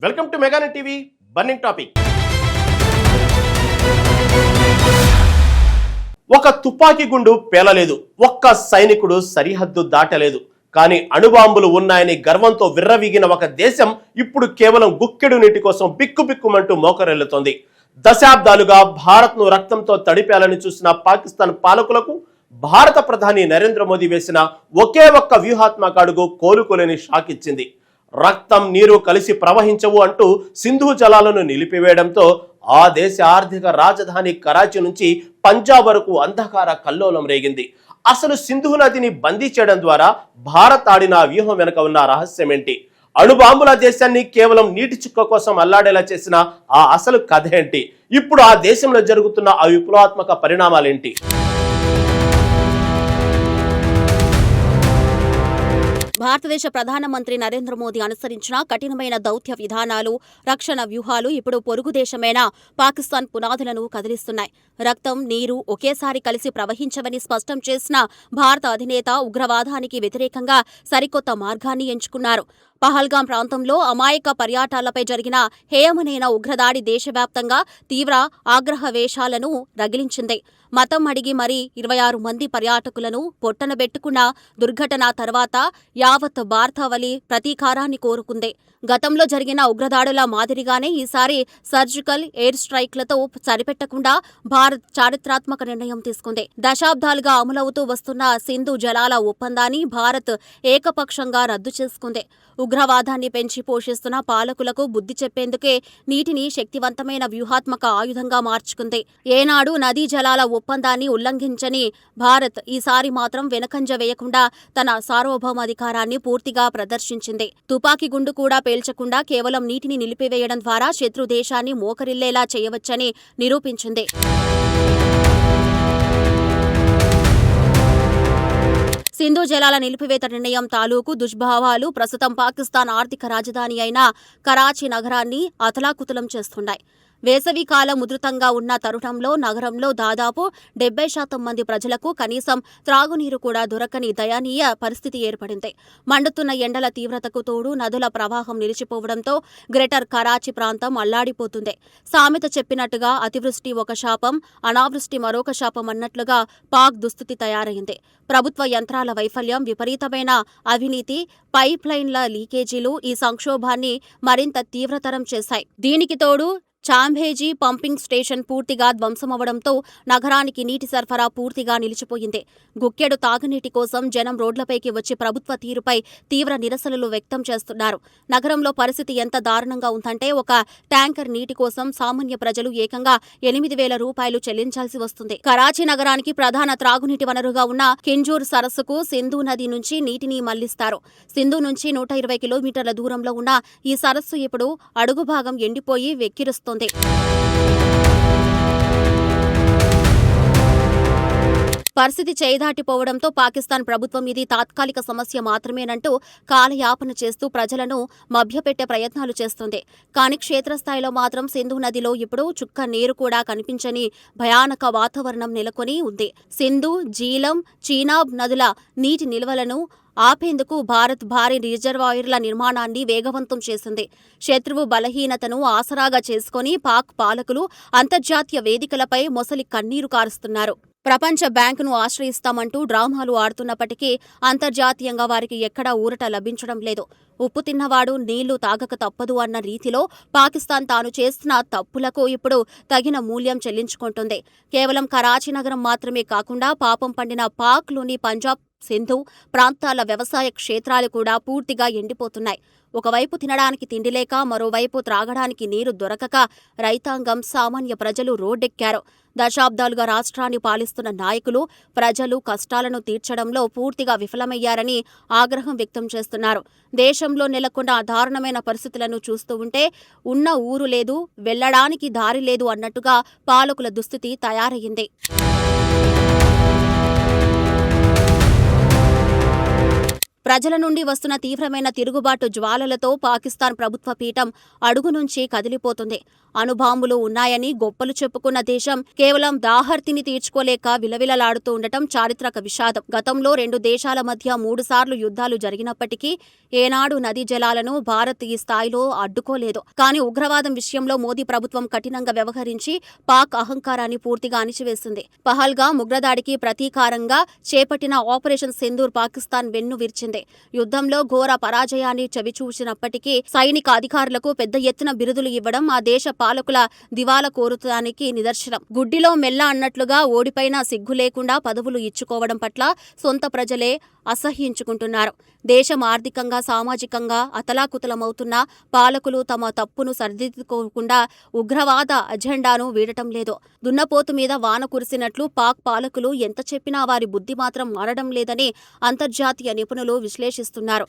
Welcome to Meganet TV burning topic. ఒక తుపాకీ గుండు పేలలేదు, ఒక్క సైనికుడు సరిహద్దు దాటలేదు. కానీ అణుబాంబులు ఉన్నాయని గర్వంతో విర్రవీగిన ఒక దేశం ఇప్పుడు కేవలం గుక్కెడు నీటి కోసం బిక్కుబిక్కుమంటూ మోకరెళ్లుతోంది. దశాబ్దాలుగా భారత్ను రక్తంతో తడిపేయాలని చూసిన పాకిస్తాన్ పాలకులకు భారత ప్రధాని నరేంద్ర మోదీ వేసిన ఒకే ఒక్క వ్యూహాత్మక అడుగు కోలుకోలేని షాక్ ఇచ్చింది. రక్తం నీరు కలిసి ప్రవహించవు అంటూ సింధు జలాలను నిలిపివేయడంతో ఆ దేశ ఆర్థిక రాజధాని కరాచీ నుంచి పంజాబ్ వరకు అంధకార కల్లోలం రేగింది. అసలు సింధు నదిని బందీ చేయడం ద్వారా భారత్ ఆడిన వ్యూహం వెనుక ఉన్న రహస్యం ఏంటి? అణుబాంబుల దేశాన్ని కేవలం నీటి చుక్క కోసం అల్లాడేలా చేసిన ఆ అసలు కథ ఏంటి? ఇప్పుడు ఆ దేశంలో జరుగుతున్న ఆ విప్లవాత్మక పరిణామాలేంటి? భారతదేశ ప్రధానమంత్రి నరేంద్ర మోదీ అనుసరించిన కఠినమైన దౌత్య విధానాలు, రక్షణ వ్యూహాలు ఇప్పుడు పొరుగు దేశమైన పాకిస్తాన్ పునాదులను కదిలిస్తున్నాయి. రక్తం, నీరు ఒకేసారి కలిసి ప్రవహించవని స్పష్టం చేసిన భారత అధినేత ఉగ్రవాదానికి వ్యతిరేకంగా సరికొత్త మార్గాన్ని ఎంచుకున్నారు. పహల్గాం ప్రాంతంలో అమాయక పర్యాటాలపై జరిగిన హేయమనైన ఉగ్రదాడి దేశవ్యాప్తంగా తీవ్ర ఆగ్రహవేశాలను రగిలించింది. మతం అడిగి మరీ 26 మంది పర్యాటకులను పొట్టనబెట్టుకున్న దుర్ఘటన తర్వాత యావత్ భారతావళి ప్రతీకారాన్ని కోరుకుంది. గతంలో జరిగిన ఉగ్రదాడుల మాదిరిగానే ఈసారి సర్జికల్ ఎయిర్ స్ట్రైక్లతో సరిపెట్టకుండా భారత్ చారిత్రాత్మక నిర్ణయం తీసుకుంది. దశాబ్దాలుగా అమలవుతూ వస్తున్న సింధు జలాల ఒప్పందాన్ని భారత్ ఏకపక్షంగా రద్దు చేసుకుంది. ఉగ్రవాదాన్ని పెంచి పోషిస్తున్న పాలకులకు బుద్ధి చెప్పేందుకే నీటిని శక్తివంతమైన వ్యూహాత్మక ఆయుధంగా మార్చుకుంది. ఏనాడు నదీ జలాల ఒప్పందాన్ని ఉల్లంఘించని భారత్ ఈసారి మాత్రం వెనకంజ వేయకుండా తన సార్వభౌమాధికారాన్ని పూర్తిగా ప్రదర్శించింది. తుపాకీ గుండు కూడా పేల్చకుండా కేవలం నీటిని నిలిపివేయడం ద్వారా శత్రు దేశాన్ని మోకరిల్లేలా చేయవచ్చని నిరూపించింది. సింధు జలాల నిలిపివేత నిర్ణయం తాలూకు దుష్భావాలు ప్రస్తుతం పాకిస్తాన్ ఆర్థిక రాజధాని అయిన కరాచీ నగరాన్ని అతలాకుతలం చేస్తున్నాయి. వేసవికాలం ఉధృతంగా ఉన్న తరుణంలో నగరంలో దాదాపు 70% మంది ప్రజలకు కనీసం త్రాగునీరు కూడా దొరకని దయనీయ పరిస్థితి ఏర్పడింది. మండుతున్న ఎండల తీవ్రతకు తోడు నదుల ప్రవాహం నిలిచిపోవడంతో గ్రేటర్ కరాచీ ప్రాంతం అల్లాడిపోతుంది. సామెత చెప్పినట్టుగా అతివృష్టి ఒక శాపం, అనావృష్టి మరొక శాపం అన్నట్లుగా పాక్ దుస్థితి తయారైంది. ప్రభుత్వ యంత్రాల వైఫల్యం, విపరీతమైన అవినీతి, పైప్ లైన్ల లీకేజీలు ఈ సంక్షోభాన్ని మరింత తీవ్రతరం చేశాయి. దీనికి తోడు చాంబేజీ పంపింగ్ స్టేషన్ పూర్తిగా ధ్వంసమవడంతో నగరానికి నీటి సరఫరా పూర్తిగా నిలిచిపోయింది. గుక్కెడు తాగునీటి కోసం జనం రోడ్లపైకి వచ్చి ప్రభుత్వ తీరుపై తీవ్ర నిరసనలు వ్యక్తం చేస్తున్నారు. నగరంలో పరిస్థితి ఎంత దారుణంగా ఉందంటే ఒక ట్యాంకర్ నీటి కోసం సామాన్య ప్రజలు ఏకంగా 8,000 రూపాయలు చెల్లించాల్సి వస్తుంది. కరాచీ నగరానికి ప్రధాన త్రాగునీటి వనరుగా ఉన్న కింజూర్ సరస్సుకు సింధు నది నుంచి నీటిని మళ్లిస్తారు. సింధు నుంచి 120 కిలోమీటర్ల దూరంలో ఉన్న ఈ సరస్సు ఇప్పుడు అడుగు భాగం ఎండిపోయి వెక్కిరుస్తుంది. పరిస్థితి చేయిదాటిపోవడంతో పాకిస్తాన్ ప్రభుత్వం ఇది తాత్కాలిక సమస్య మాత్రమేనంటూ కాలయాపన చేస్తూ ప్రజలను మభ్యపెట్టే ప్రయత్నాలు చేస్తుంది. కానీ క్షేత్రస్థాయిలో మాత్రం సింధు నదిలో ఇప్పుడు చుక్క నీరు కూడా కనిపించని భయానక వాతావరణం నెలకొని ఉంది. సింధు, జీలం, చీనాబ్ నదుల నీటి నిల్వలను ఆపేందుకు భారత్ భారీ రిజర్వాయర్ల నిర్మాణాన్ని వేగవంతం చేసింది. శత్రువు బలహీనతను ఆసరాగా చేసుకుని పాక్ పాలకులు అంతర్జాతీయ వేదికలపై మొసలి కన్నీరు కారుస్తున్నారు. ప్రపంచ బ్యాంకును ఆశ్రయిస్తామంటూ డ్రామాలు ఆడుతున్నప్పటికీ అంతర్జాతీయంగా వారికి ఎక్కడా ఊరట లభించడం లేదు. ఉప్పు తిన్నవాడు నీళ్లు తాగక తప్పదు అన్న రీతిలో పాకిస్తాన్ తాను చేస్తున్న తప్పులకు ఇప్పుడు తగిన మూల్యం చెల్లించుకుంటుంది. కేవలం కరాచీ నగరం మాత్రమే కాకుండా పాపం పండిన పాక్లోని పంజాబ్, సింధు ప్రాంతాల వ్యవసాయ క్షేత్రాలు కూడా పూర్తిగా ఎండిపోతున్నాయి. ఒకవైపు తినడానికి తిండి లేక, మరోవైపు త్రాగడానికి నీరు దొరకక రైతాంగం, సామాన్య ప్రజలు రోడ్డెక్కారు. దశాబ్దాలుగా రాష్ట్రాన్ని పాలిస్తున్న నాయకులు ప్రజలు కష్టాలను తీర్చడంలో పూర్తిగా విఫలమయ్యారని ఆగ్రహం వ్యక్తం చేస్తున్నారు. దేశంలో నెలకొన్న దారుణమైన పరిస్థితులను చూస్తూ ఉంటే ఉన్న ఊరు లేదు, వెళ్లడానికి దారి లేదు అన్నట్టుగా పాలకుల దుస్థితి తయారయ్యింది. ప్రజల నుండి వస్తున్న తీవ్రమైన తిరుగుబాటు జ్వాలలతో పాకిస్తాన్ ప్రభుత్వ పీఠం అడుగు నుంచి కదిలిపోతుంది. అణుబాంబులు ఉన్నాయని గొప్పలు చెప్పుకున్న దేశం కేవలం దాహర్తిని తీర్చుకోలేక విలవిలలాడుతూ ఉండటం చారిత్రక విషాదం. గతంలో 2 దేశాల మధ్య 3 సార్లు యుద్ధాలు జరిగినప్పటికీ ఏనాడు నదీ జలాలను భారత్ ఈ స్థాయిలో అడ్డుకోలేదు. కానీ ఉగ్రవాదం విషయంలో మోదీ ప్రభుత్వం కఠినంగా వ్యవహరించి పాక్ అహంకారాన్ని పూర్తిగా అణిచివేసింది. పహల్గామ్ ఉగ్రదాడికి ప్రతీకారంగా చేపట్టిన ఆపరేషన్ సింధూర్ పాకిస్తాన్ వెన్ను విరిచింది. యుద్ధంలో ఘోర పరాజయాన్ని చవిచూసినప్పటికీ సైనిక అధికారులకు పెద్ద ఎత్తున బిరుదులు ఇవ్వడం ఆ దేశ పాలకుల దివాలా కోరుతానికి నిదర్శనం. గుడ్డిలో మెల్ల అన్నట్లుగా ఓడిపోయిన సిగ్గు లేకుండా పదవులు ఇచ్చుకోవడం పట్ల సొంత ప్రజలే అసహ్యించుకుంటున్నారు. దేశం ఆర్థికంగా సామాజికంగా అతలాకుతలమవుతున్న పాలకులు తమ తప్పును సరిదిద్దుకోకుండా ఉగ్రవాద అజెండాను వీడటం లేదు. దున్నపోతు మీద వాన కురిసినట్లు పాక్ పాలకులు ఎంత చెప్పినా వారి బుద్ధి మాత్రం మారడం లేదని అంతర్జాతీయ నిపుణులు విశ్లేషిస్తున్నారు.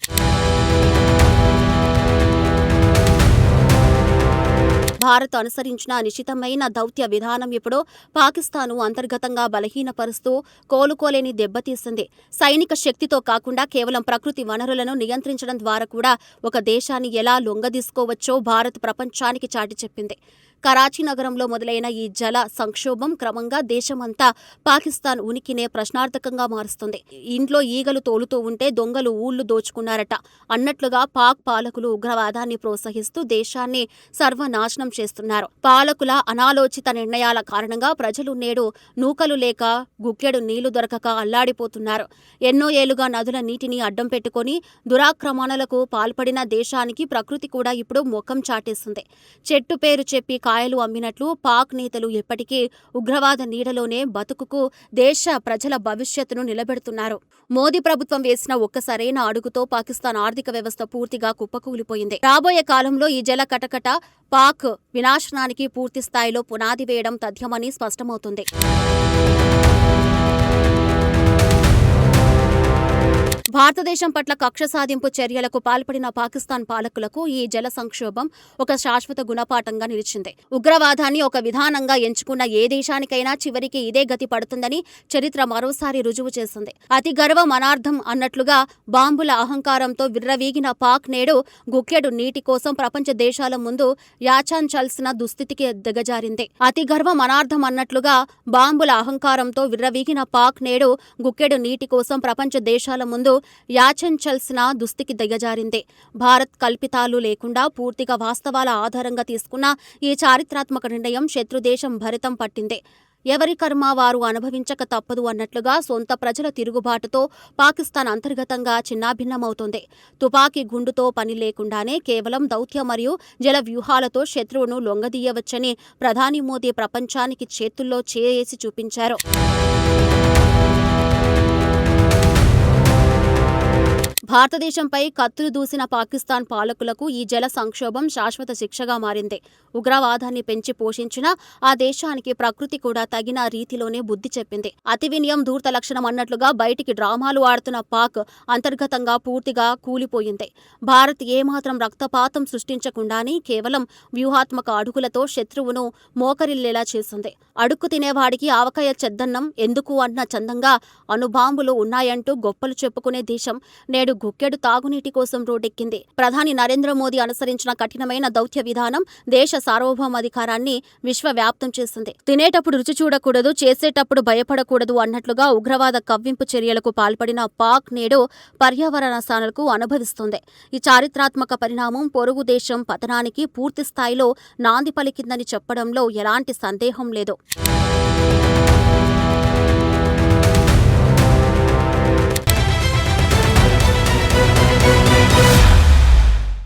భారత్ అనుసరించిన నిశితమైన దౌత్య విధానం ఇప్పుడు పాకిస్తాను అంతర్గతంగా బలహీనపరుస్తూ కోలుకోలేని దెబ్బతీసింది. సైనిక శక్తితో కాకుండా కేవలం ప్రకృతి వనరులను నియంత్రించడం ద్వారా కూడా ఒక దేశాన్ని ఎలా లొంగదీసుకోవచ్చో భారత్ ప్రపంచానికి చాటి చెప్పింది. కరాచీ నగరంలో మొదలైన ఈ జల సంక్షోభం క్రమంగా దేశమంతా పాకిస్తాన్ ఉనికినే ప్రశ్నార్థకంగా మారుస్తుంది. ఇంట్లో ఈగలు తోలుతూ ఉంటే దొంగలు ఊళ్లు దోచుకున్నారట అన్నట్లుగా పాక్ పాలకులు ఉగ్రవాదాన్ని ప్రోత్సహిస్తూ దేశాన్ని సర్వనాశనం చేస్తున్నారు. పాలకుల అనాలోచిత నిర్ణయాల కారణంగా ప్రజలు నేడు నూకలు లేక గుక్కెడు నీళ్లు దొరకక అల్లాడిపోతున్నారు. ఎన్నో ఏళ్లుగా నదుల నీటిని అడ్డం పెట్టుకుని దురాక్రమణలకు పాల్పడిన దేశానికి ప్రకృతి కూడా ఇప్పుడు ముఖం చాటేస్తుంది. చెట్టు పేరు చెప్పి కాయలు అమ్మినట్లు పాక్ నేతలు ఎప్పటికీ ఉగ్రవాద నీడలోనే బతుకుకు దేశ ప్రజల భవిష్యత్తును నిలబెడుతున్నారు. మోదీ ప్రభుత్వం వేసిన ఒక్క సరైన అడుగుతో పాకిస్తాన్ ఆర్థిక వ్యవస్థ పూర్తిగా కుప్పకూలిపోయింది. రాబోయే కాలంలో ఈ జల కటకట పాక్ వినాశనానికి పూర్తి స్థాయిలో పునాది వేయడం తథ్యమని స్పష్టమవుతుంది. భారతదేశం పట్ల కక్ష సాధింపు చర్యలకు పాల్పడిన పాకిస్తాన్ పాలకులకు ఈ జల సంక్షోభం ఒక శాశ్వత గుణపాఠంగా నిలిచింది. ఉగ్రవాదాన్ని ఒక విధానంగా ఎంచుకున్న ఏ దేశానికైనా చివరికి ఇదే గతి పడుతుందని చరిత్ర మరోసారి రుజువు చేసింది. అతి గర్వం అనార్థం అన్నట్లుగా బాంబుల అహంకారంతో విర్రవీగిన పాక్ నేడు గుక్కెడు నీటి కోసం ప్రపంచ దేశాల ముందు యాచించాల్సిన దుస్థితికి దిగజారింది. అతి గర్వం అనార్థం అన్నట్లుగా బాంబుల అహంకారంతో విర్రవీగిన పాక్ నేడు గుక్కెడు నీటి కోసం ప్రపంచ దేశాల ముందు యాచించాల్సిన దుస్థితికి దిగజారింది. భారత్ కల్పితాలు లేకుండా పూర్తిగా వాస్తవాల ఆధారంగా తీసుకున్న ఈ చారిత్రాత్మక నిర్ణయం శత్రుదేశం భరితం పట్టింది. ఎవరి కర్మ వారు అనుభవించక తప్పదు అన్నట్లుగా సొంత ప్రజల తిరుగుబాటుతో పాకిస్తాన్ అంతర్గతంగా చిన్నాభిన్నమవుతోంది. తుపాకీ గుండుతో పని లేకుండానే కేవలం దౌత్య మరియు జల వ్యూహాలతో శత్రువును లొంగదీయవచ్చని ప్రధాని మోదీ ప్రపంచానికి చేతుల్లో చేసి చూపించారు. భారతదేశంపై కత్తులు దూసిన పాకిస్తాన్ పాలకులకు ఈ జల సంక్షోభం శాశ్వత శిక్షగా మారింది. ఉగ్రవాదాన్ని పెంచి పోషించిన ఆ దేశానికి ప్రకృతి కూడా తగిన రీతిలోనే బుద్ధి చెప్పింది. అతి వినయం ధూర్త లక్షణం అన్నట్లుగా బయటికి డ్రామాలు ఆడుతున్న పాక్ అంతర్గతంగా పూర్తిగా కూలిపోయింది. భారత్ ఏమాత్రం రక్తపాతం సృష్టించకుండానే కేవలం వ్యూహాత్మక అడుగులతో శత్రువును మోకరిల్లేలా చేసింది. అడుక్కు తినేవాడికి ఆవకాయ చెద్దన్నం ఎందుకు అన్న చందంగా అణుబాంబులు ఉన్నాయంటూ గొప్పలు చెప్పుకునే దేశం నేడు గుక్కెడు తాగునీటి కోసం రోడ్డెక్కింది. ప్రధాని నరేంద్ర మోదీ అనుసరించిన కఠినమైన దౌత్య విధానం దేశ సార్వభౌమాధికారాన్ని విశ్వవ్యాప్తం చేసింది. తినేటప్పుడు రుచి చూడకూడదు, చేసేటప్పుడు భయపడకూడదు అన్నట్లుగా ఉగ్రవాద కవ్వింపు చర్యలకు పాల్పడిన పాక్ నేడు పర్యావరణ నష్టాలకు అనుభవిస్తుంది. ఈ చారిత్రాత్మక పరిణామం పొరుగు దేశం పతనానికి పూర్తి స్థాయిలో నాంది పలికిందని చెప్పడంలో ఎలాంటి సందేహం లేదు.